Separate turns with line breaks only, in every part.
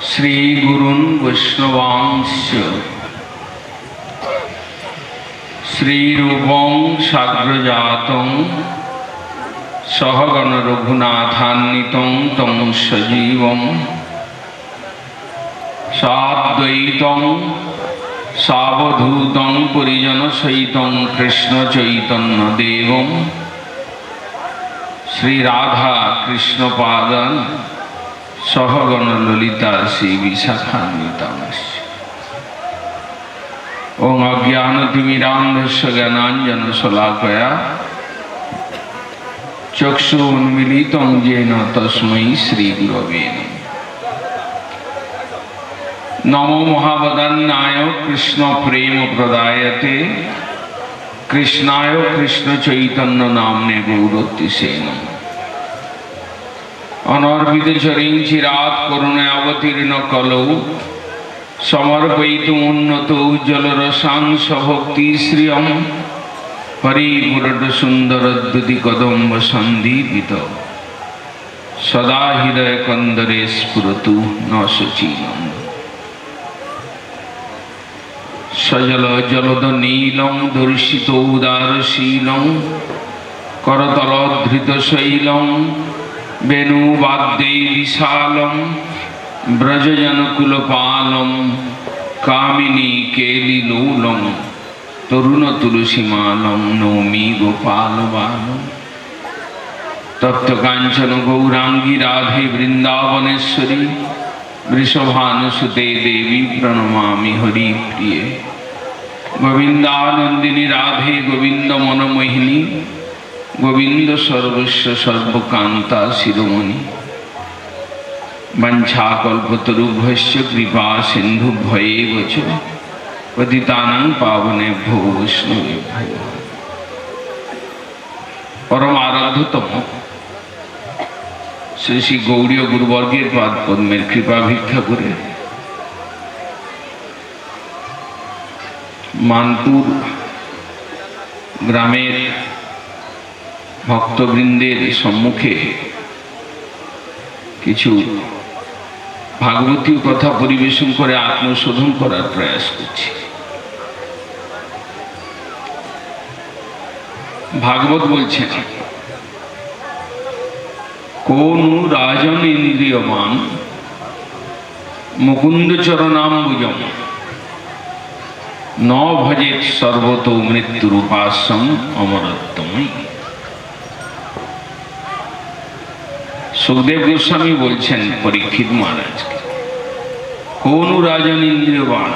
श्रीगुरून् वैष्णवांश्च श्रीरूपं साग्रजातं सहगण रघुनाथान्वितं तं सजीवं साद्वैतं सावधूतं परिजनसहितं कृष्णचैतन्यदेवं श्रीराधा कृष्णपादान् सहगण ललिता श्री विशाखान्वितांश्च। ओं अज्ञानतिमिरान्धस्य ज्ञानाञ्जनशलाकया चक्षुरुन्मीलितं येन तस्मै श्रीगुरवे नमः। नमो महावदन्नाय कृष्णप्रेमप्रदायते कृष्णाय कृष्णचैतन्यनाम्ने गौरतिसे नमः। अनर्पित चरिं चिरात् करुणावतीर्ण कलौ समर्पयितुम् उन्नतो उज्ज्वलरसां सभक्ति श्रियं हरिपुरट सुन्दरद्युति कदम्ब सन्दीपित सदा हृदय कंदरे स्फुरतु न शचीनम्। सजल जलद नीलं दर्शित उदारशीलं करतलोद्धृत शैलं वेणुवाद्ये विशालं व्रजजनकुलपालं कामिनी केलिलोलं तरुणतुलसीमालं नौमि गोपालबालं। तप्तकाञ्चन गौरांगी राधे वृन्दावनेश्वरी वृषभानुसुते देवी प्रणमामि हरिप्रिये। गोविन्दानन्दिनी राधे गोविन्द मनमोहिनी गोविंद सर्वस्व सर्वकांता शिरोमणि। वंशाकल्पतरुभ्यश्च कृपा सिन्धुभ्येव च पतितानां पावनेभ्यो वैष्णवेभ्यो। परम आराध्यतम श्री श्री गौड़ीय गुरुवर्गेर पाद पद्मेर कृपा भिक्षा करे मानपुर ग्रामेर भक्तबृंदेर सम्मुखे किछु भागवती कथा परिवेशन करे आत्मशोधन करार प्रयास करछि। भागवत बोलছেন कोनु राजन इंद्रियवान मुकुंद चरणाम्बुजम न भजेत सर्वतो मृत्युरूपासम अमरत्वमयी। सुखदेव गोस्वामी बोलছেন परीक्षित महाराज के कोनु राजन इंद्रियवान।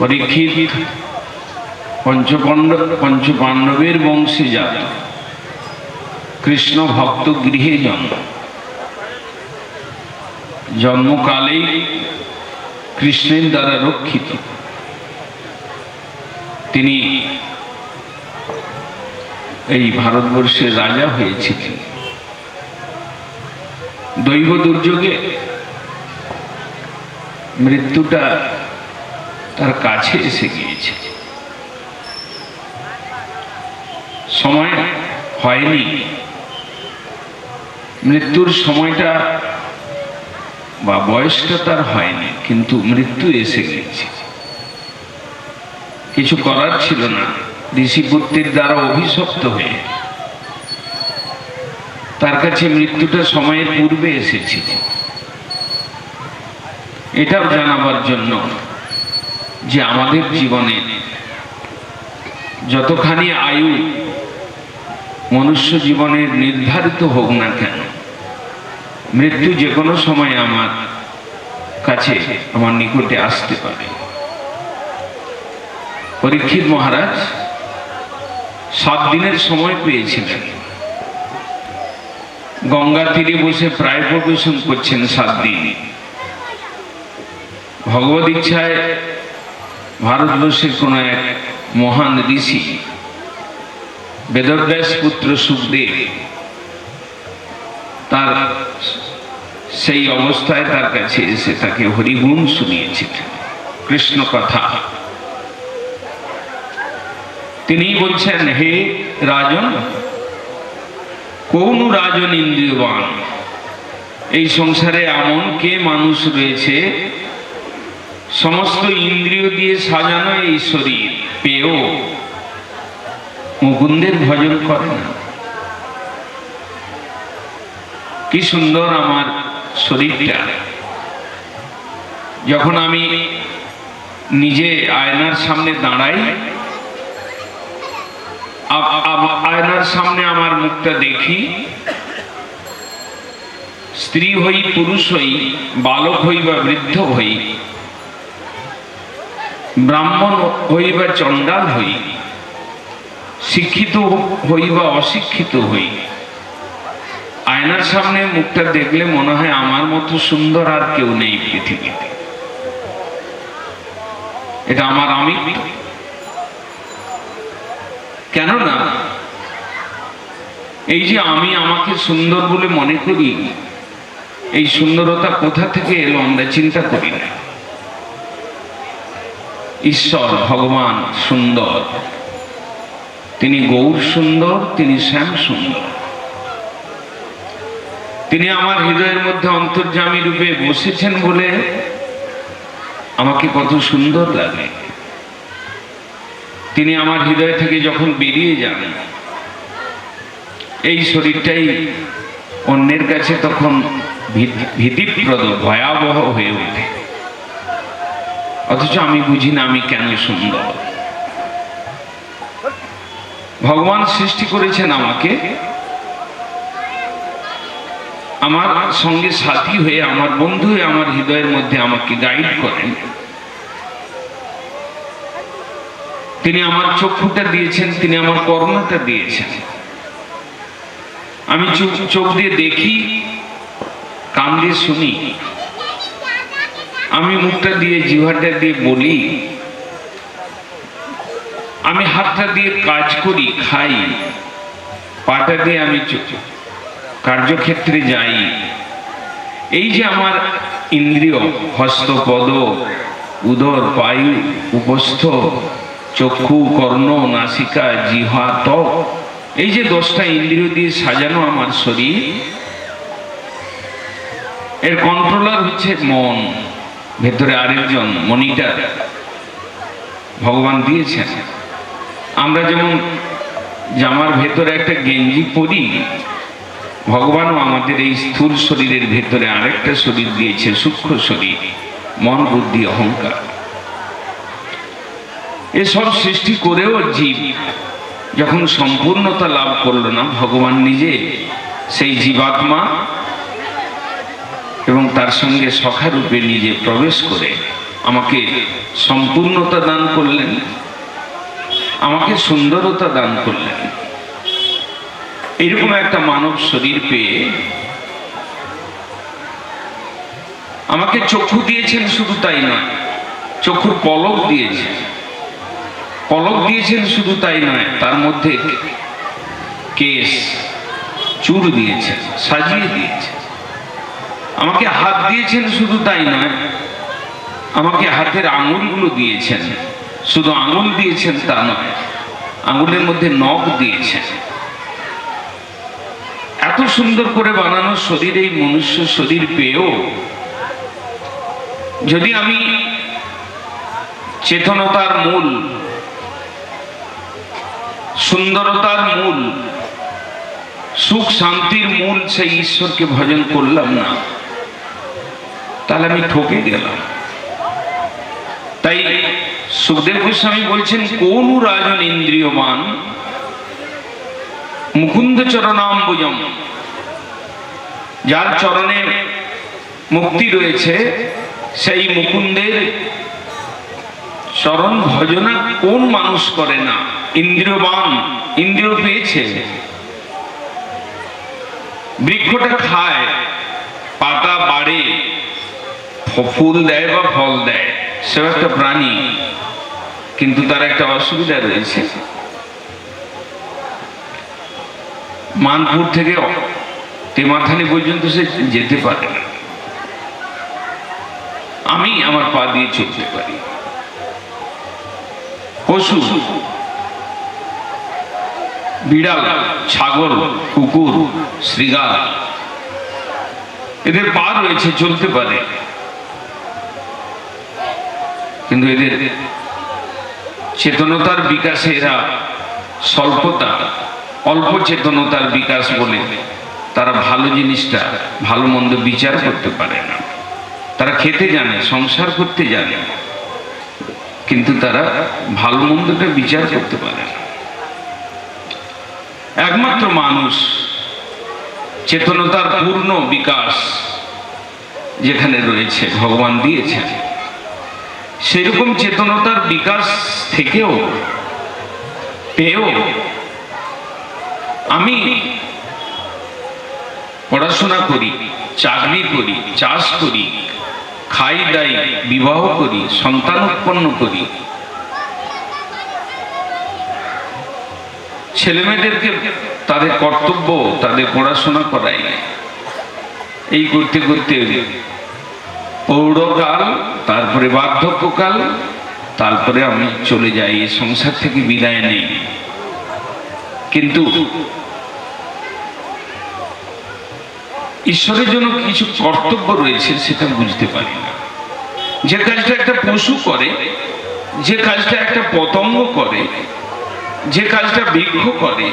परीक्षित पंचपांडवेर वंशे जात कृष्ण भक्त गृहे जन्मकाले कृष्णेर द्वारा रक्षित तिनी এই ভারতবর্ষের রাজা হয়েছিলেন। দৈব দুর্যোগে মৃত্যুটা তার কাছে এসে গিয়েছে। সময় হয়নি, মৃত্যুর সময়টা বা বয়সটা তার হয়নি, কিন্তু মৃত্যু এসে গিয়েছে। কিছু করার ছিল না। ঋষিপুত্রের দ্বারা অভিশপ্ত হয়ে তার কাছে মৃত্যুটা সময়ের পূর্বে এসেছিল। এটাও জানাবার জন্য যে আমাদের জীবনে যতখানি আয়ু মনুষ্য জীবনের নির্ধারিত হোক না কেন, মৃত্যু যে কোনো সময় আমার কাছে আমার নিকটে আসতে পারে। পরীক্ষিত মহারাজ 7 দিনের সময় পেয়েছিলেন। গঙ্গা তীরে বসে প্রায় প্রবেশন করছেন 7 দিন। ভগবদ ইচ্ছায় ভারতবর্ষের কোন এক মহান ঋষি বেদব্যাস পুত্র সুখদেব তার সেই অবস্থায় তার কাছে এসে তাকে হরিগুণ শুনিয়েছিলেন, কৃষ্ণ কথা। তিনি বলছেন, হে রাজন, কোন রাজন ইন্দ্রিয়বান এই সংসারে এমন কে মানুষ রয়েছে সমস্ত ইন্দ্রিয় দিয়ে সাজানো এই শরীর পেয়েও মুকুন্দের ভজন করে না। কি সুন্দর আমার শরীরটা। যখন আমি নিজে আয়নার সামনে দাঁড়াই, আয়নার সামনে আমার মুখটা দেখি, স্ত্রী হই পুরুষ হই, বালক হই বা বৃদ্ধ হই, ব্রাহ্মণ হই বা চণ্ডাল হই, শিক্ষিত হই বা অশিক্ষিত হই, আয়নার সামনে মুখটা দেখলে মনে হয় আমার মতো সুন্দর আর কেউ নেই পৃথিবীতে। এটা আমার আমি। কেননা এই যে আমি আমাকে সুন্দর বলে মনে করি, এই সুন্দরতা কোথা থেকে এলো আমরা চিন্তা করি না। ঈশ্বর ভগবান সুন্দর, তিনি গৌর সুন্দর, তিনি শ্যাম সুন্দর। তিনি আমার হৃদয়ের মধ্যে অন্তর্যামী রূপে বসেছেন বলে আমাকে কত সুন্দর লাগে। তিনি আমার হৃদয় থেকে যখন বেরিয়ে যান, এই শরীরটাই অন্যের কাছে তখন ভীতিপ্রদ, ভয়াবহ হয়ে ওঠে। অথচ আমি বুঝি না আমি কেন সুন্দর। ভগবান সৃষ্টি করেছেন আমাকে, আমার সঙ্গে সাথী হয়ে, আমার বন্ধু হয়ে আমার হৃদয়ের মধ্যে আমাকে গাইড করেন। তিনি আমার চক্ষুটা দিয়েছেন, তিনি আমার কর্ণটা দিয়েছেন। আমি চোখ দিয়ে দেখি, কান দিয়ে শুনি, আমি মুখটা দিয়ে জিহ্বাটা দিয়ে বলি, আমি হাতটা দিয়ে কাজ করি, খাই, পাটা দিয়ে আমি কার্যক্ষেত্রে যাই। এই যে আমার ইন্দ্রিয়, হস্ত, পদ, উদর, পায়ু, উপস্থ, চক্ষু, কর্ণ, নাসিকা, জিহ্বা, ত্বক, এই যে 10টা ইন্দ্রিয় দিয়ে সাজানো আমার শরীর, এর কন্ট্রোলার হচ্ছে মন। ভেতরে আরেকজন মনিটর ভগবান দিয়েছেন। আমরা যেমন জামার ভেতরে একটা গেঞ্জি পরি, ভগবানও আমাদের এই স্থূল শরীরের ভেতরে আরেকটা শরীর দিয়েছে, সূক্ষ্ম শরীর, মন, বুদ্ধি, অহংকার। এসব সৃষ্টি করেও জীব যখন সম্পূর্ণতা লাভ করল না, ভগবান নিজে সেই জীবাত্মা এবং তার সঙ্গে সখা রূপে নিজে প্রবেশ করে আমাকে সম্পূর্ণতা দান করলেন, আমাকে সুন্দরতা দান করলেন। এরকম একটা মানব শরীর পেয়ে আমাকে চক্ষু দিয়েছেন, শুধু তাই নয়, চক্ষুর পলক দিয়েছেন। পলক দিয়েছেন শুধু তাই নয়, তার মধ্যে কেশ, চুল দিয়েছেন, সাজিয়ে দিয়েছেন। আমাকে হাত দিয়েছেন শুধু তাই নয়, আমাকে হাতের আঙুলগুলো দিয়েছেন। শুধু আঙুল দিয়েছেন তা নয়, আঙুলের মধ্যে নখ দিয়েছেন। এত সুন্দর করে বানানো শরীর, এই মনুষ্য শরীর পেয়েও যদি আমি চেতনতার মূল, সুন্দরতার মূল, সুখ শান্তির মূল সেই ঈশ্বরকে ভজন করলাম না, তাহলে আমি ঠকে গেলাম। তাই সুখদেব গোস্বামী বলছেন, কোন রাজন ইন্দ্রিয়মান মুকুন্দ চরণাম্বুজম, যার চরণে মুক্তি রয়েছে, সেই মুকুন্দের চরণ ভজনা কোন মানুষ করে না? ইন্দ্রিয়বান, ইন্দ্রিয় পেয়েছে, বৃক্ষটা খায়, পাতা বাড়ে, ফুল দেয় বা ফল দেয়, সে একটা প্রাণী, কিন্তু তার একটা অসুবিধা রয়েছে। মানপুর থেকে তেমাথানি পর্যন্ত সে যেতে পারে না। আমি আমার পা দিয়ে চলতে পারি। পশু, বিড়াল, ছাগল, কুকুর, শৃগাল, এদের পা রয়েছে, চলতে পারে, কিন্তু এদের চেতনতার বিকাশে এরা স্বল্পতা, অল্প চেতনতার বিকাশ বলে তারা ভালো জিনিসটা, ভালো মন্দ বিচার করতে পারে না। তারা খেতে জানে, সংসার করতে জানে, কিন্তু তারা ভালো মন্দটা বিচার করতে পারে না। একমাত্র মানুষ চেতনতার পূর্ণ বিকাশ যেখানে রয়েছে, ভগবান দিয়েছেন, সেরকম চেতনতার বিকাশ থেকেও পেয়েও আমি পড়াশোনা করি, চাকরি করি, চাষ করি, খাই দাই, বিবাহ করি, সন্তান উৎপন্ন করি, ছেলেমেয়েদেরকে তাদের কর্তব্য, তাদের পড়াশোনা করাই, এই করতে করতে প্রৌঢ়কাল, তারপরে বার্ধক্যকাল, তারপরে আমি চলে যাই, এই সংসার থেকে বিদায় নেই। কিন্তু ঈশ্বরের জন্য কিছু কর্তব্য রয়েছে, সেটা বুঝতে পারি না। যে কাজটা একটা পশু করে, যে কাজটা একটা পতঙ্গ করে, যে কাজটা বৃক্ষ করে,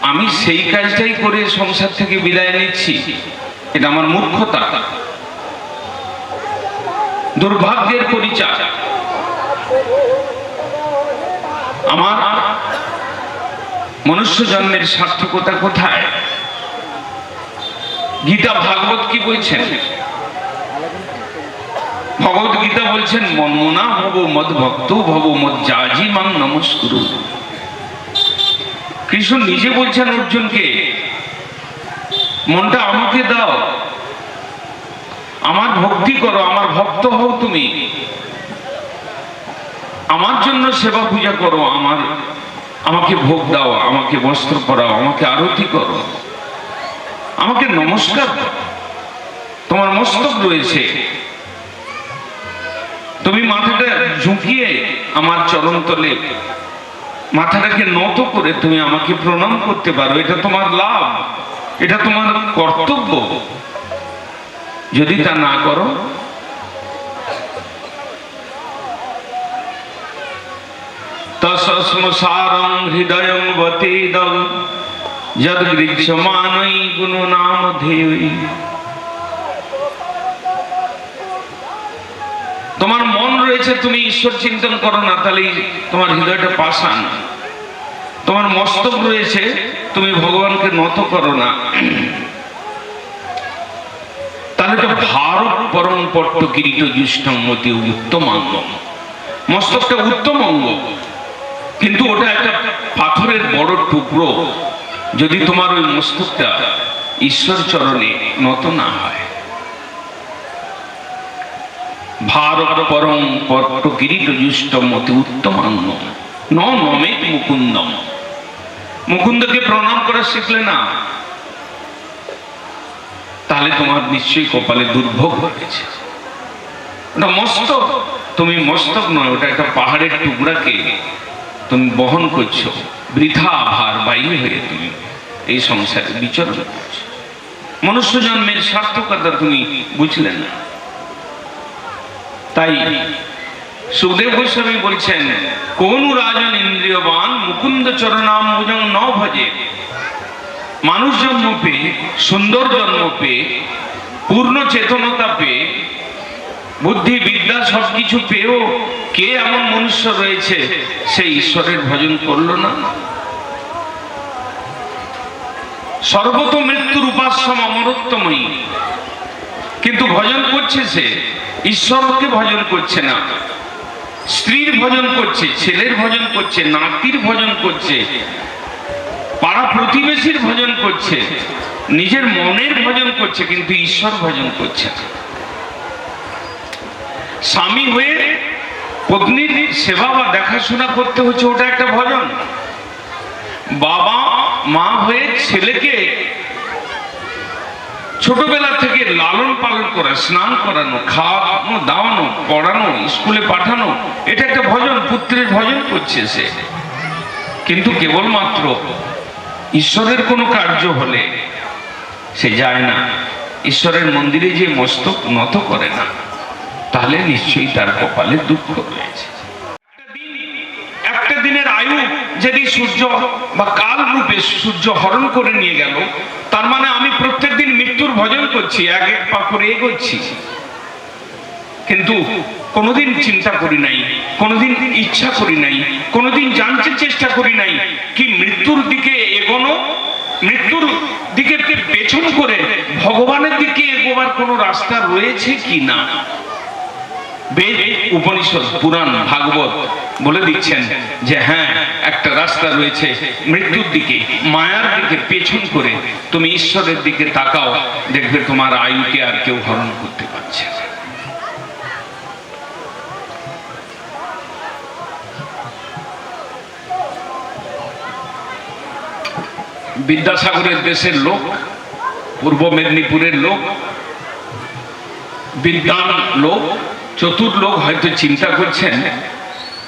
আমি সেই কাজটাই করে সংসার থেকে বিদায় নিচ্ছি, এটা আমার মূর্খতা, দুর্ভাগ্যের পরিচয়। আমার মনুষ্য জন্মের সার্থকতা কোথায়? গীতা ভাগবত কি বলছেন? ভগবত গীতা বলছেন, মনমনা ভব মদ ভক্ত ভব মদ জাজি মাং নমস্কুরু। কৃষ্ণ নিজে বলছেন অর্জুনকে, মনটা আমাকে দাও, আমার ভক্তি করো, আমার ভক্ত হও, তুমি আমার জন্য সেবা পূজা করো, আমাকে ভোগ দাও, আমাকে বস্ত্র পরাও, আমাকে আরতি করো, আমাকে নমস্কার দাও। তোমার মস্তক রয়েছে, তুমি মাথাটা ঝুঁকিয়ে আমার চরণতলে মাথাটাকে নত করে তুমি আমাকে প্রণাম করতে পারো, এটা তোমার লাভ, এটা তোমার কর্তব্য। যদি তা না করো, তস্মসারং হৃদয়ং বতেদং যদ গৃহ্যমানৈ গুণনামধেয়ৈ। তোমার মন রয়েছে, তুমি ঈশ্বর চিন্তন করো না, তাহলে তোমার হৃদয়টা পাষাণ। তোমার মস্তক রয়েছে, তুমি ভগবানকে নত করো না, তাহলে তো ভারত পরম পট্ট কিরীট জুষ্টং মতি উত্তমাঙ্গ। মস্তকটা উত্তম অঙ্গ, কিন্তু ওটা একটা পাথরের বড় টুকরো, যদি তোমার ওই মস্তকটা ঈশ্বর চরণে নত না হয়। ভারত পরম পট্ট কিরীট জুষ্টং মতি উত্তমাঙ্গ ন নমেত মুকুন্দম। মুকুন্দকে প্রণাম করা শিখলে না, তাহলে তোমার নিশ্চয়ই কপালে দুর্ভোগ হয়েছে। ওটা মস্তক, তুমি মস্তক নয়, ওটা একটা পাহাড়ের টুকরাকে তুমি বহন করছো, বৃথা ভার বায়ু হয়ে তুমি এই সংসারে বিচরণ করছো। মনুষ্য জন্মের সার্থকতা তুমি বুঝলে না। তাই সুখদেব গোস্বামী বলছেন, কোন রাজন ইন্দ্রিয়বান মুকুন্দ চরণাম্বুজং ন ভজে। মানুষ জন্ম পেয়ে, সুন্দর জন্ম পেয়ে, পূর্ণ চেতনতা পেয়ে, বুদ্ধি বিদ্যা সবকিছু পেয়েও কে এমন মনুষ্য রয়েছে সেই ঈশ্বরের ভজন করলো না? সর্বত মৃত্যুর উপাস্যম অমরত্বময়ী, কিন্তু ভজন করছে সে, ঈশ্বরকে ভজন করছে না। স্ত্রীর ভজন করছে, ছেলের ভজন করছে, নাতির ভজন করছে, পাড়া প্রতিবেশীর ভজন করছে, নিজের মনের ভজন করছে, কিন্তু ঈশ্বর ভজন করছে না। স্বামী হয়ে পত্নীর সেবা বা দেখাশোনা করতে হচ্ছে, ওটা একটা ভজন। বাবা মা হয়ে ছেলেকে ছোটবেলা থেকে লালন পালন করা, স্নান করানো, খাওয়ানো দাওয়ানো, পড়ানো, স্কুলে পাঠানো, এটা একটা ভজন। পুত্রের ভজন করছে সে, কিন্তু কেবলমাত্র ঈশ্বরের কোনো কার্য হলে সে যায় না, ঈশ্বরের মন্দিরে যে মস্তক নত করে না, তাহলে নিশ্চয়ই তার কপালে দুঃখ রয়েছে। একটা দিনের আয়ু যদি সূর্য বা কাল রূপে সূর্য হরণ করে নিয়ে গেল, তার মানে আমি প্রত্যেকদিন মৃত্যুর ভজন করছি, এক এক পা করে এগোচ্ছি, কিন্তু কোনোদিন চিন্তা করি নাই, কোনোদিন ইচ্ছা করি নাই, কোনোদিন জানতে চেষ্টা করি নাই কি মৃত্যুর দিকে এগোনো, মৃত্যুর দিকে পেছন করে ভগবানের দিকে এগোবার কোনো রাস্তা রয়েছে কি না। বেদ, উপনিষদ, পুরাণ, ভাগবত বলে দিচ্ছেন যে হ্যাঁ, একটা রাস্তা রয়েছে মৃত্যুর দিকে, মায়ার দিকে পেছন করে তুমি ঈশ্বরের দিকে তাকাও, দেখবে তোমার আয়ুকে আর কেউ হরণ করতে পারছে না। বিদ্যাসাগরের দেশের লোক, পূর্ব মেদিনীপুরের লোক, বিদ্যান লোক, চতুর লোক হয়তো চিন্তা করছেন,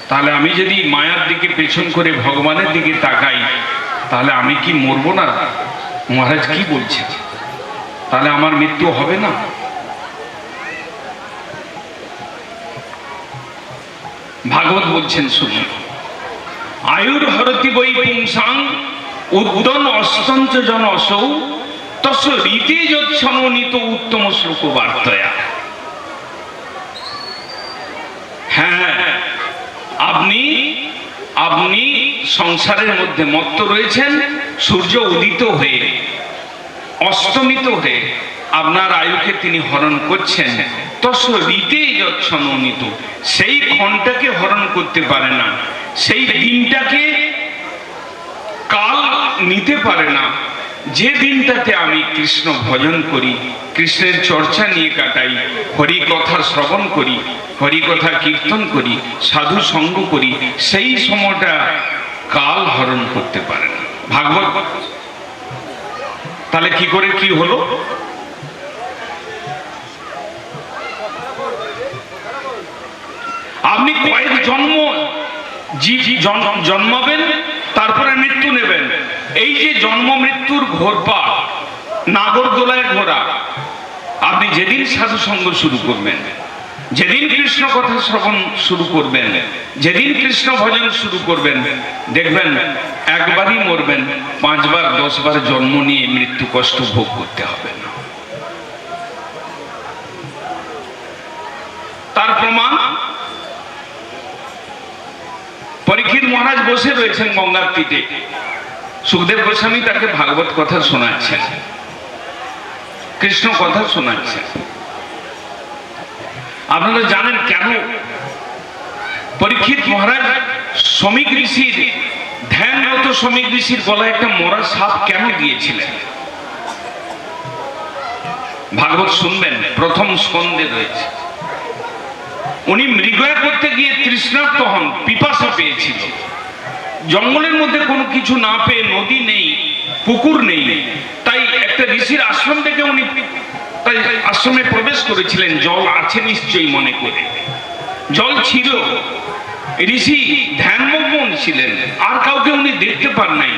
তাহলে আমি যদি মায়ার দিকে পেছন করে ভগবানের দিকে তাকাই, তাহলে আমি কি মরবো না? মহারাজ কি বলছেন, তাহলে আমার মৃত্যু হবে না? ভাগবত বলছেন, শুনুন, আয়ুর হরতি বৈ পুংসাং উদ্দন অস্তঞ্চ জন অসৌ তস্য রীতি যৎসননীত উত্তম শ্লোক বার্তয়া। হ্যাঁ, আপনি সংসারের মধ্যে মত্ত রয়েছেন, সূর্য উদিত হয়ে অস্তমিত হয়ে আপনার আয়ুকে তিনি হরণ করছেন। তস্য রীতি যৎসননীত, সেই ক্ষণটাকে হরণ করতে পারে না, সেই দিনটাকে কাল নিতে পারে না, যে দিনটাতে আমি কৃষ্ণ ভজন করি, কৃষ্ণের চর্চা নিয়ে কাটাই, হরি কথা শ্রবণ করি, হরি কথা কীর্তন করি, সাধু সঙ্গ করি, সেই সময়টা কাল হরণ করতে পারে না। ভাগবত। তাহলে কি করে কি হলো? আপনি কয়েক জন্মাবেন, তারপরে মৃত্যু নেবেন। এই যে জন্ম মৃত্যুর ঘোরপা, নাগরদোলায় ঘোরা, আপনি যেদিন সাধু সঙ্গ শুরু করবেন, যেদিন কৃষ্ণ কথা শ্রবণ শুরু করবেন, যেদিন কৃষ্ণ ভজন শুরু করবেন, দেখবেন একবারই মরবেন, 5 বার 10 বার জন্ম নিয়ে মৃত্যু কষ্ট ভোগ করতে হবে না। তার প্রমাণ পরীক্ষিত মহারাজ বসে রয়েছেন গঙ্গার তীরে, সুখদেব গোস্বামী তাকে ভাগবত কথা শোনাচ্ছেন, কৃষ্ণ কথা শোনাচ্ছেন। আপনারা জানেন কেন পরীক্ষিত মহারাজ শ্রমিক ঋষির, ধ্যানরত শ্রমিক ঋষির গলায় একটা মরা সাপ কেন দিয়েছিলেন? ভাগবত শুনবেন, প্রথম স্কন্ধে রয়েছে। উনি মৃগয়া করতে গিয়ে তৃষ্ণার্ত হন, পিপাসা পেয়েছিল, জঙ্গলের মধ্যে কোনো কিছু না পেয়ে, নদী নেই, পুকুর নেই, তাই একটা ঋষির আশ্রম থেকে উনি তাই আশ্রমে প্রবেশ করেছিলেন, জল আছে নিশ্চয়ই মনে করে। জল ছিল, ঋষি ধ্যানমগ্ন ছিলেন, আর কাউকে উনি দেখতে পান নাই।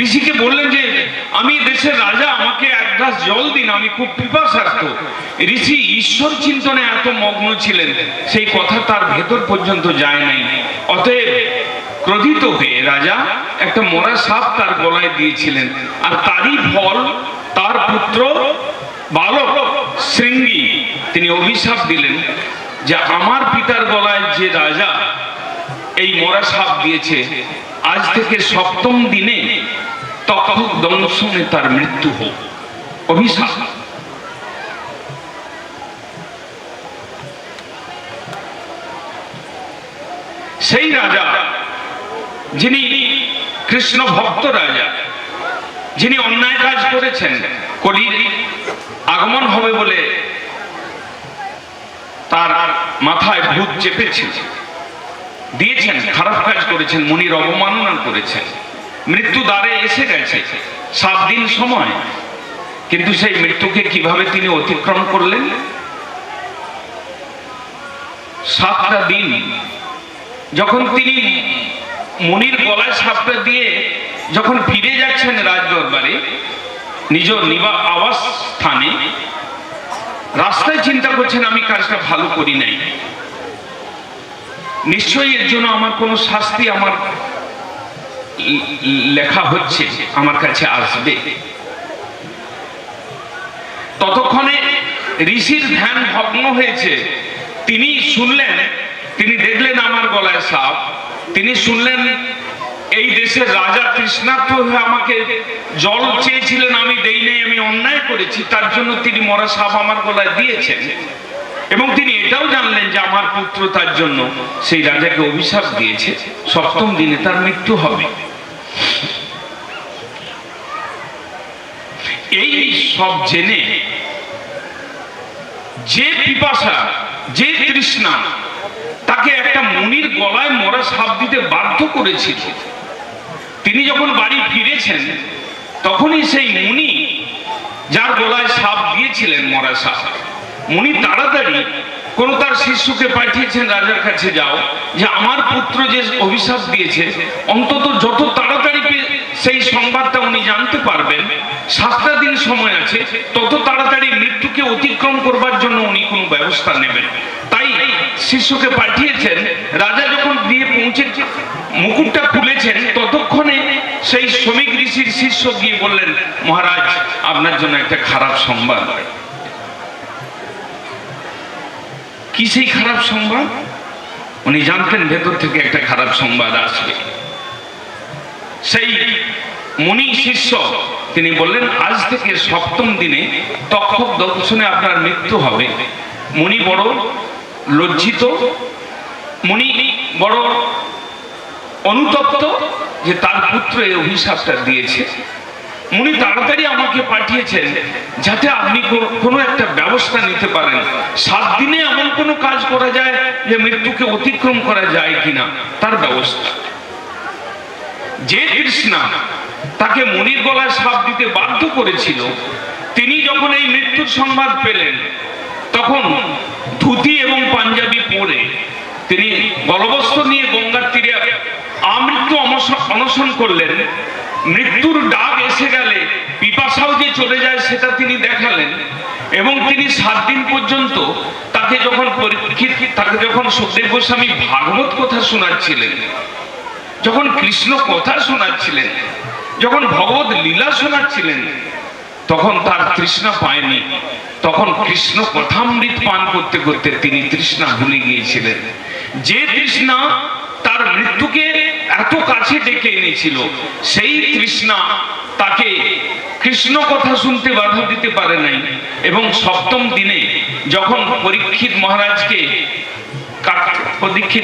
ঋষিকে বললেন যে আমি দেশের রাজা, আমাকে এক গ্লাস জল দিন, আমি খুব পিপাসার্ত। ঋষি ঈশ্বর চিন্তনে এত মগ্ন ছিলেন, সেই কথা তার ভেতর পর্যন্ত যায় নাই। অতএব ক্রোধিত হয়ে রাজা একটা মরা সাপ তার গলায় দিয়েছিলেন, আর তারই ফল তার পুত্র বালক শৃঙ্গী তিনি অভিশাপ দিলেন যে আমার পিতার গলায় যে রাজা এই মরা সাপ দিয়েছে, আজ থেকে 7ম দিনে তক্ষক দংশনে তার মৃত্যু হোক। অভিশাপ। সেই রাজা, যিনি কৃষ্ণ ভক্ত রাজা, যিনি অন্যায় কাজ করেছেন, কলির আগমন হবে বলে তার মাথায় ভূত চেপেছে দিয়েছেন, খারাপ কাজ করেছেন, মুনির অবমাননা করেছেন, মৃত্যু দ্বারে এসে গেছে, 7 দিন সময়, কিন্তু সেই মৃত্যুকে কিভাবে তিনি অতিক্রম করলেন? 7টা দিন যখন তিনি মুনির গলায় সাপটা দিয়ে যখন ফিরে যাচ্ছেন রাজ দরবারে, নিজ আবাস স্থানে, রাস্তায় চিন্তা করছেন আমি কাজটা ভালো করি নাই, নিশ্চয়ই এর জন্য আমার কোনো শাস্তি আমার লেখা হচ্ছে, আমার কাছে আসবে। ততক্ষণে ঋষির ধ্যান ভগ্ন হয়েছে। তিনি শুনলেন, তিনি দেখলেন আমার গলায় সাপ। তিনি শুনলেন এই দেশের রাজা তৃষ্ণার্ত হয়ে আমাকে জল চেয়েছিলেন, আমি দেই নাই, আমি অন্যায় করেছি, তার জন্য তিনি মরা সাপ আমার গলায় দিয়েছেন। এবং তিনি এটাও জানলেন যে আমার পুত্র তার জন্য সেই রাজাকে অভিশাপ দিয়েছে, সপ্তম দিনে তার মৃত্যু হবে। এই সব জেনে যে পিপাসা, যে তৃষ্ণা তাকে একটা মুনির গলায় মরা সাপ দিতে বাধ্য করেছিল, তিনি যখন বাড়ি ফিরেছেন তখনই সেই মুনি যার গলায় সাপ দিয়েছিলেন মরা সাপ, মুনি তাড়াতাড়ি কোন তার শিষ্যকে পাঠিয়েছেন রাজার কাছে, যাও যে আমার পুত্র যে অভিশাপ দিয়েছে অন্তত যত তাড়াতাড়ি সেই সংবাদটা উনি জানতে পারবেন, 7টা দিন সময় আছে, তত তাড়াতাড়ি মৃত্যুকে অতিক্রম করবার জন্য উনি কোনো ব্যবস্থা নেবেন। তাই শিষ্যকে পাঠিয়েছেন। রাজা যখন দিয়ে পৌঁছে মুকুটটা খুলেছেন, ততক্ষণে সেই শ্রমিক ঋষির শিষ্য গিয়ে বললেন, মহারাজ আপনার জন্য একটা খারাপ সংবাদ। কি সেই খারাপ সংবাদ? উনি জানতেন ভেতর থেকে একটা খারাপ সংবাদ আসবে। সেই মুনি শিষ্য তিনি বললেন, আজ থেকে সপ্তম দিনে তক্ষক দর্শনে আপনার মৃত্যু হবে। মুনি বড় লজ্জিত, মুনি বড় অনুতপ্ত যে তার পুত্র এই অভিশাপটা দিয়েছে। মুনি তাড়াতাড়ি আমাকে পাঠিয়েছেন যাতে আপনি কোনো একটা ব্যবস্থা নিতে পারেন। 7 দিনে এমন কোনো কাজ করা যায় যে মৃত্যুকে অতিক্রম করা যায় কিনা তার ব্যবস্থা। যে তৃষ্ণা তাকে মুনির গলায় সাপ দিতে বাধ্য করেছিল, তিনি যখন এই মৃত্যুর সংবাদ পেলেন তখন ধুতি এবং পাঞ্জাবি পরে তিনি গলবস্ত্র নিয়ে গঙ্গার তীরে আমৃত্যু অনশন করলেন। মৃত্যুর ডাক এসে গেলে পিপাসাও যে চলে যায় সেটা তিনি দেখালেন। এবং তিনি 7 দিন পর্যন্ত তাকে যখন সুখদেব গোস্বামী ভাগবত কথা শোনাচ্ছিলেন, যখন কৃষ্ণ কথা শোনাচ্ছিলেন, যখন ভগবত লীলা শোনাচ্ছিলেন, তখন তার তৃষ্ণা পায়নি। তখন কৃষ্ণ কথামৃত পান করতে করতে তিনি তৃষ্ণা ভুলে গিয়েছিলেন। যে তৃষ্ণা তার মৃত্যুকে এত কাছে ডেকে এনেছিল, সেই তৃষ্ণা তাকে কৃষ্ণ কথা শুনতে বাধা দিতে পারে নাই। এবং সপ্তম দিনে যখন পরীক্ষিত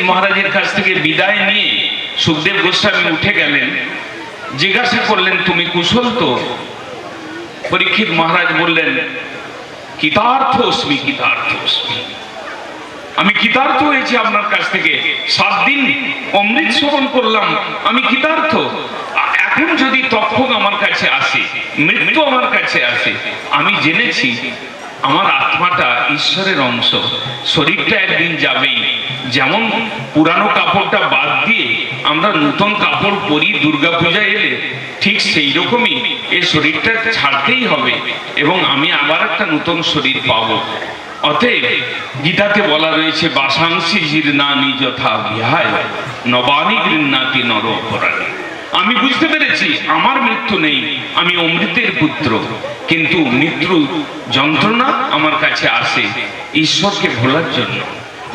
মহারাজের কাছ থেকে বিদায় নিয়ে সুখদেব গোস্বামী উঠে গেলেন, জিজ্ঞাসা করলেন, তুমি কুশল তো? পরীক্ষিত মহারাজ বললেন, কৃতার্থ অস্মি, কৃতার্থ অস্মি, আমি কৃতার্থ হয়েছি আপনার কাছ থেকে। 7 দিন অমৃত সেবন করলাম, আমি কৃতার্থ। এখন যদি তক্ষক আমার কাছে আসে, মৃত্যু আমার কাছে আসে, আমি জেনেছি আমার আত্মাটা ঈশ্বরের অংশ, শরীরটা একদিন যাবেই। যেমন পুরানো কাপড়টা বাদ দিয়ে আমরা নতুন কাপড় পরি দুর্গাপূজা এলে, ঠিক সেই রকমই এই শরীরটা ছাড়তেই হবে এবং আমি আবার একটা নতুন শরীর পাবো। অতএব গীতাতে বলা রয়েছে, বাসাংসি জীর্ণানি যথা বিহায় নবানি গৃহ্ণাতি নর অপরাণী। আমি বুঝতে পেরেছি আমার মৃত্যু নেই, আমি অমৃতের পুত্র, কিন্তু মৃত্যু যন্ত্রণা আমার কাছে আসে ঈশ্বরকে ভোলার জন্য,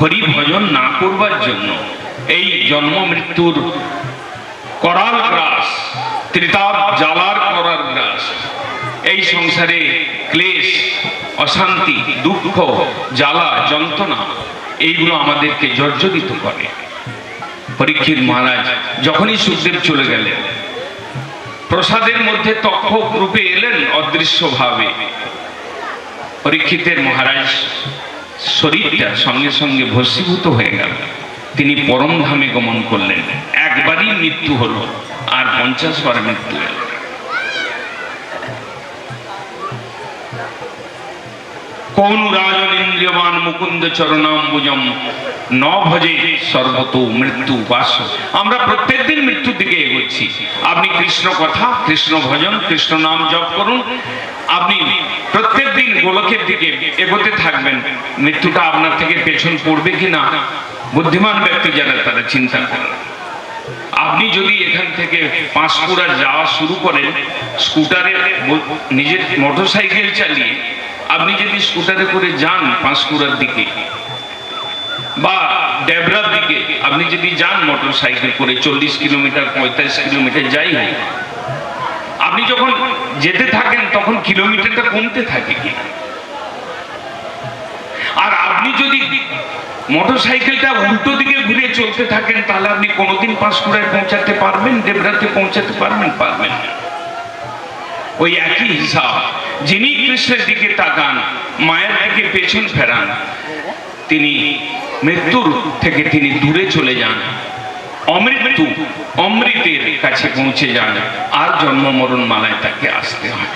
হরি ভজন না করবার জন্য। এই জন্ম মৃত্যুর করার গ্রাস, ত্রিতাপ জ্বালার করার গ্রাস, এই সংসারে ক্লেশ, অশান্তি, দুঃখ, জ্বালা, যন্ত্রণা, এইগুলো আমাদেরকে জর্জরিত করে। পরীক্ষিত মহারাজ যখনই সুখদেব চলে গেলেন, প্রসাদের মধ্যে তক্ষক রূপে এলেন অদৃশ্য ভাবে। পরীক্ষিতের মহারাজ শরীরটা সঙ্গে সঙ্গে ভস্মীভূত হয়ে গেল। তিনি পরম ধামে গমন করলেন। একবারই মৃত্যু হলো, আর 50 বার মৃত্যু এল। কোন রাজন ইন্দ্রিয়বান মুকুন্দ চরণাম্বুজম ন ভজে সর্বতো মৃত্যু বাস। আমরা প্রত্যেকদিন মৃত্যুর দিকে এগোচ্ছি। আপনি কৃষ্ণ কথা, কৃষ্ণ ভজন, কৃষ্ণ নাম জপ করুন। আপনি প্রত্যেকদিন গোলকের দিকে এগোতে থাকবেন, মৃত্যুটা আপনার থেকে পেছন পড়বে কিনা বুদ্ধিমান ব্যক্তি যারা তারা চিন্তা করেন। আপনি যদি এখান থেকে পাঁশকুড়া যাওয়া শুরু করেন স্কুটারে, নিজের মোটরসাইকেল চালিয়ে আপনি যদি স্কুটারে করে যান পাঁশকুড়ার দিকে বা ডেবরার দিকে আপনি যদি যান মোটরসাইকেল করে 40 কিলোমিটার 45 কিলোমিটার যাই হোক, আপনি যখন যেতে থাকেন তখন কিলোমিটারটা কমতে থাকে কি? আর আপনি যদি মোটরসাইকেলটা উল্টো দিকে ঘুরে চলতে থাকেন তাহলে আপনি কোনোদিন পাঁশকুড়ায় পৌঁছাতে পারবেন, ডেবরাতে পৌঁছাতে পারবেন? পারবেন না। ওই একই হিসাব, যিনি কৃষ্ণের দিকে তাকান, মায়ের দিকে পেছন ফেরান, তিনি মৃত্যুর থেকে তিনি দূরে চলে যান, অমৃত্যু অমৃতের কাছে পৌঁছে যান, আর জন্ম মরণ মালায় তাকে আসতে হয়।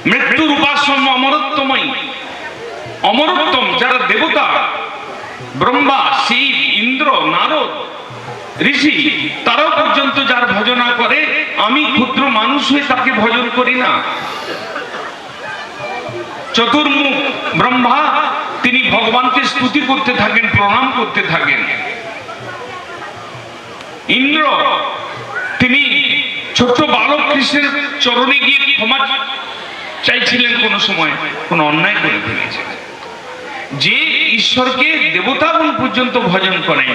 মৃত্যুর উপাস্য অমরত্বময়, অমরত্তম যারা দেবতা, ব্রহ্মা, শিব, ইন্দ্র, নারদ, ঋষি, তারাও পর্যন্ত যার ভজনা করে, আমি ক্ষুদ্র মানুষ হয়ে তাকে ভজন করি না। চতুর্মুখ ব্রহ্মা তিনি ভগবানকে স্তুতি করতে থাকেন, প্রণাম করতে থাকেন। ইন্দ্র তিনি ছোট্ট বালক কৃষ্ণের চরণে গিয়ে ক্ষমা চাইছিলেন, কোন সময় কোন অন্যায় করে ফেলেছিলেন। যে ঈশ্বরকে দেবতাগণ পর্যন্ত ভজন করেন,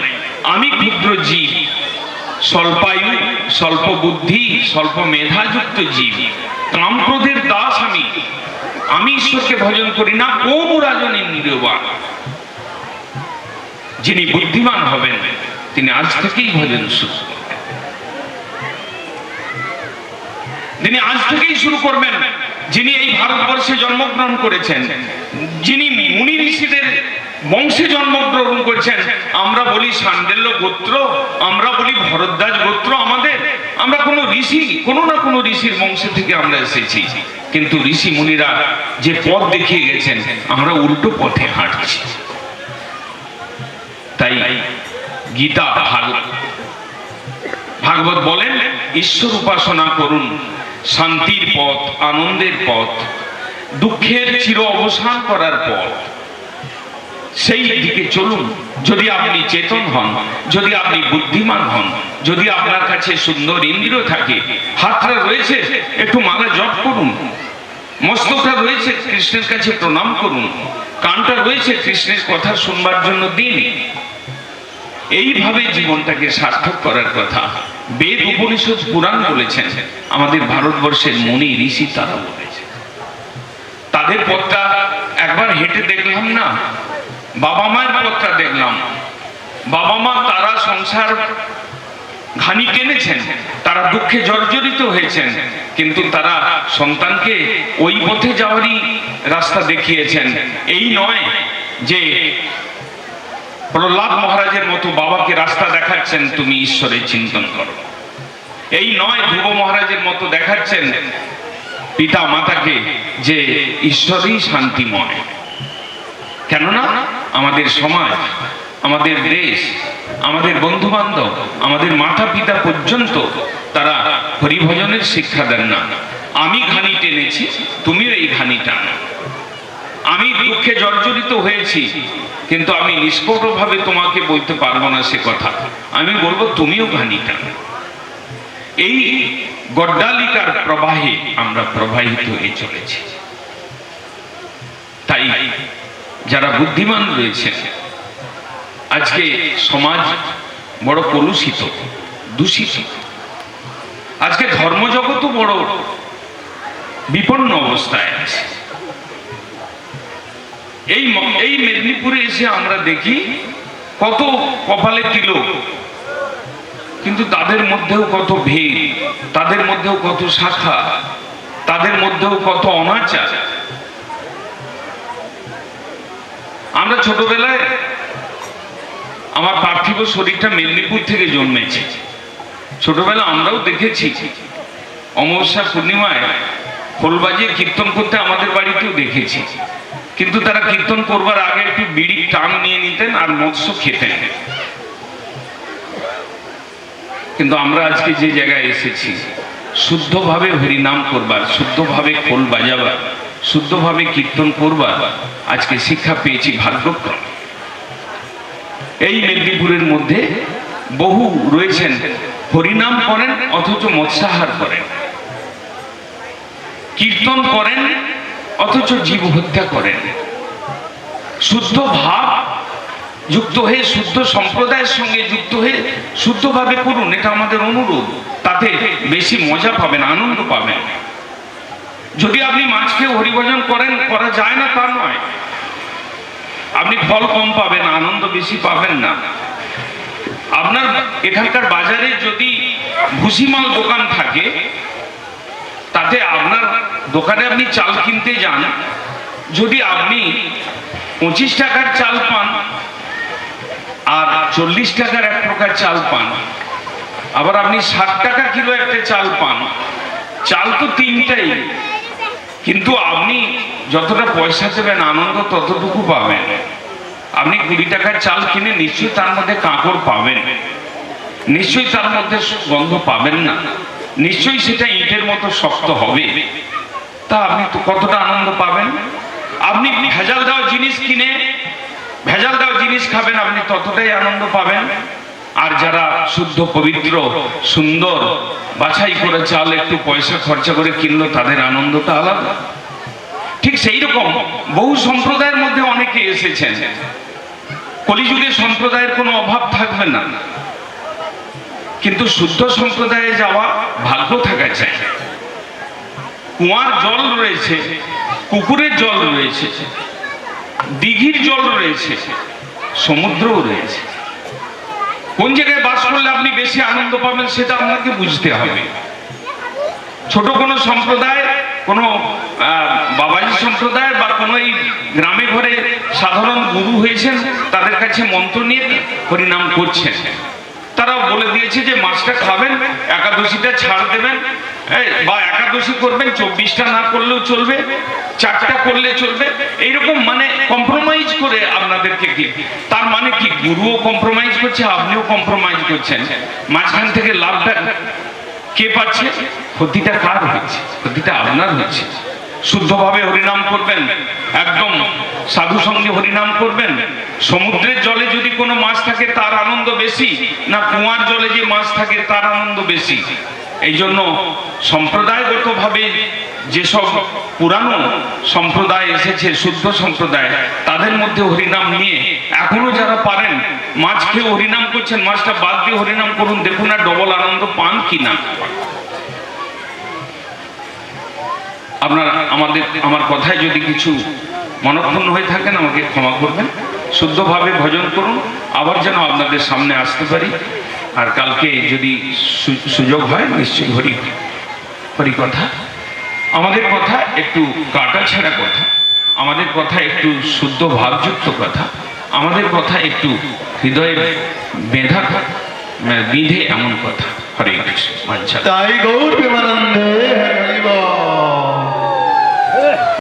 আমি ক্ষুদ্র জীব, স্বল্পায়ু, স্বল্প বুদ্ধি, স্বল্প মেধাযুক্ত জীব, কামক্রোধের দাস আমি ঈশ্বরকে ভজন করি না। কোন রাজন ইন্দ্রিয়বান, যিনি বুদ্ধিমান হবেন তিনি আজ থেকেই ভজন শুরু করবেন, তিনি আজ থেকেই শুরু করবেন। যিনি এই ভারতবর্ষে জন্মগ্রহণ করেছেন, যিনি মুনি ঋষিদের বংশে জন্মগ্রহণ করেছেন, আমরা বলি শান্ডেল্য গোত্র, আমরা বলি ভরদ্বাজ গোত্র আমাদের, আমরা কোনো ঋষি, কোনো না কোনো ঋষির বংশ থেকে আমরা এসেছি, কিন্তু ঋষি মুনিরা যে পথ দেখিয়ে গেছেন আমরা উল্টো পথে হাঁটছি। তাই গীতা ভাগবত বলেন, ঈশ্বর উপাসনা করুন, শান্তির পথ, আনন্দের পথ, দুঃখের চির অবসান করার পথ, সেই দিকে চলুন। যদি আপনি চেতন হন, যদি আপনি বুদ্ধিমান হন, যদি আপনার কাছে সুন্দর ইন্দ্রিয় থাকে, হাতটা রয়েছে একটু মালা জপ করুন, মস্তকটা রয়েছে কৃষ্ণের কাছে প্রণাম করুন, কানটা রয়েছে কৃষ্ণের কথা শুনবার জন্য দিন। এইভাবে জীবনটাকে সার্থক করার কথা বেদ, উপনিষদ, পুরাণ বলেছেন, আমাদের ভারতবর্ষের মুনি ঋষি তারা বলেছে। তাদের পথটা একবার হেঁটে দেখলাম না, বাবা মায়ের পথটা দেখলাম। বাবা মা তারা সংসার ঘানি টেনেছেন, তারা দুঃখে জর্জরিত হয়েছেন, কিন্তু তারা সন্তানকে ওই পথে যাওয়ারই রাস্তা দেখিয়েছেন। এই নয় যে প্রহ্লাদ মহারাজের মতো বাবাকে রাস্তা দেখাচ্ছেন তুমি ঈশ্বরের চিন্তন করো, এই নয় ধ্রুব মহারাজের মতো দেখাচ্ছেন পিতা মাতাকে যে ঈশ্বরই শান্তিময়। কেননা আমাদের সমাজ, আমাদের দেশ, আমাদের বন্ধু বান্ধব, আমাদের মাতা পিতা পর্যন্ত তারা হরিভজনের শিক্ষা দেন না। আমি ঘানি টেনেছি, তুমিও এই ঘানি টানো। আমি দুঃখে জর্জরিত হয়েছি, কিন্তু আমি নিষ্কপটভাবে তোমাকে বলতে পারবো না সে কথা, আমি বলবো তুমিও ঘানি টানো। এই গড্ডালিকার প্রবাহে আমরা প্রবাহিত হয়ে চলেছি। তাই যারা বুদ্ধিমান রয়েছে, আজকে সমাজ বড় কলুষিত, দূষিত, আজকে ধর্মজগৎও বড় বিপন্ন অবস্থায় আছে। এই মেদিনীপুরে এসে আমরা দেখি কত কপালে তিলক, কিন্তু তাদের মধ্যেও কত ভেদ, তাদের মধ্যেও কত শাখা, তাদের মধ্যেও কত অনাচার। আমরা ছোটবেলায়, আমার পার্থিব শরীরটা মেদিনীপুর থেকে জন্মেছে, ছোটবেলা আমরাও দেখেছি অমাবস্যা পূর্ণিমায় খোল বাজিয়ে কীর্তন করতে আমাদের বাড়িতেও দেখেছি, কিন্তু তারা কীর্তন করবার আগে একটু বিড়ির টান নিয়ে নিতেন আর মৎস্য খেতেন। কিন্তু আমরা আজকে যে জায়গায় এসেছি শুদ্ধভাবে হরিনাম করবার, শুদ্ধভাবে খোল বাজাবার, শুদ্ধভাবে কীর্তন করবার আজকে শিক্ষা পেয়েছি ভাগ্যক্রমে। এই মেদিনীপুরের মধ্যে বহু রয়েছেন হরিনাম করেন অথচ মৎস্যাহার করেন, কীর্তন করেন অথচ জীব হত্যা করেন। শুদ্ধ ভাব যুক্ত হয়ে শুদ্ধ সম্প্রদায়ের সঙ্গে যুক্ত হয়ে শুদ্ধভাবে করুন, এটা আমাদের অনুরোধ। তাতে বেশি মজা পাবেন, আনন্দ পাবেন। যদি আপনি মাছকে হরিভজন করেন, করা যায় না তা নয়, আপনি ফল কম পাবেন, আনন্দ বেশি পাবেন না। আপনার এখানকার বাজারে যদি ভুসিমাল দোকান থাকে, তাতে আপনার দোকানে আপনি চাল কিনতে যান, যদি আপনি 25 টাকার চাল পান আর 40 টাকার এক প্রকার চাল পান, আবার আপনি 60 টাকা কিলো একটা চাল পান, চাল তো তিনটাই, কিন্তু আপনি যতটা পয়সা দেবেন আনন্দ ততটুকু পাবেন। আপনি 20 টাকার চাল কিনে নিশ্চয়ই তার মধ্যে কাঁকড় পাবেন, নিশ্চয়ই তার মধ্যে গন্ধ পাবেন না, নিশ্চয়ই সেটা ইটের মতো শক্ত হবে। তা আপনি তো কতটা আনন্দ পাবেন? আপনি ভেজাল দেওয়া জিনিস কিনে ভেজাল দেওয়া জিনিস খাবেন, আপনি ততটাই আনন্দ পাবেন। আর যারা শুদ্ধ পবিত্র সুন্দর বাছাই করে চাল একটু পয়সা খরচা করে কিনলো, তাদের আনন্দটা আলাদা। ঠিক সেই রকম বহু সম্প্রদায়ের মধ্যে অনেকে এসেছেন। কলিযুগে সম্প্রদায়ের কোনো অভাব থাকবে না, কিন্তু শুদ্ধ সম্প্রদায়ে যাওয়া ভাগ্য থাকা চাই। কুয়ার জল রয়েছে, পুকুরের জল রয়েছে, দিঘির জল রয়েছে, সমুদ্রও রয়েছে। কোন জায়গায় বাস করলে আপনি বেশি আনন্দ পাবেন সেটা আপনাকে বুঝতে হবে। ছোট কোনো সম্প্রদায়, কোনো বাবাজি সম্প্রদায় বা কোনো এই গ্রামে ঘরে সাধারণ গুরু হয়েছেন, তাদের কাছে মন্ত্র নিয়ে হরিনাম করছেন। তারা বলে দিয়েছে যে মাছটা খাবেন, একাদশীটা ছাড় দেবেন, বা একাদশী করবেন, 24টা না করলেও চলবে, 4টা করলে চলবে, এইরকম মানে কম্প্রোমাইজ করে আপনাদেরকে কি, তার মানে কি গুরুও কম্প্রোমাইজ করছে, আপনিও কম্প্রোমাইজ করছেন। মাঝখান থেকে লাভটা কে পাচ্ছে? ক্ষতিটা কার হচ্ছে? ক্ষতিটা আপনার হচ্ছে। শুদ্ধভাবে হরিনাম করবেন, একদম সাধু সঙ্গে হরিনাম করবেন। সমুদ্রের জলে যদি কোনো মাছ থাকে তার আনন্দ বেশি, না কুয়ার জলে যে মাছ থাকে তার আনন্দ বেশি? এই জন্য সম্প্রদায়গতভাবে যেসব পুরানো সম্প্রদায় এসেছে, শুদ্ধ সম্প্রদায়, তাদের মধ্যে হরিনাম নিয়ে এখনো যারা পারেন মাছ খেয়ে হরিনাম করছেন, মাছটা বাদ দিয়ে হরিনাম করুন, দেখুন না ডবল আনন্দ পান কিনা। আপনারা আমার কথায় যদি কিছু মনঃক্ষুণ্ণ হয়ে থাকেন আমাকে ক্ষমা করবেন। শুদ্ধভাবে ভজন করুন, আবার যেন আপনাদের সামনে আসতে পারি। আর কালকে যদি সুযোগ হয় নিশ্চয়ই হরি কথা। আমাদের কথা একটু কাটা ছাড়া কথা, আমাদের কথা একটু শুদ্ধ ভাবযুক্ত কথা, আমাদের কথা একটু হৃদয়ে বিঁধে এমন কথা। হরে কৃষ্ণ। তাই গৌর প্রেমানন্দে।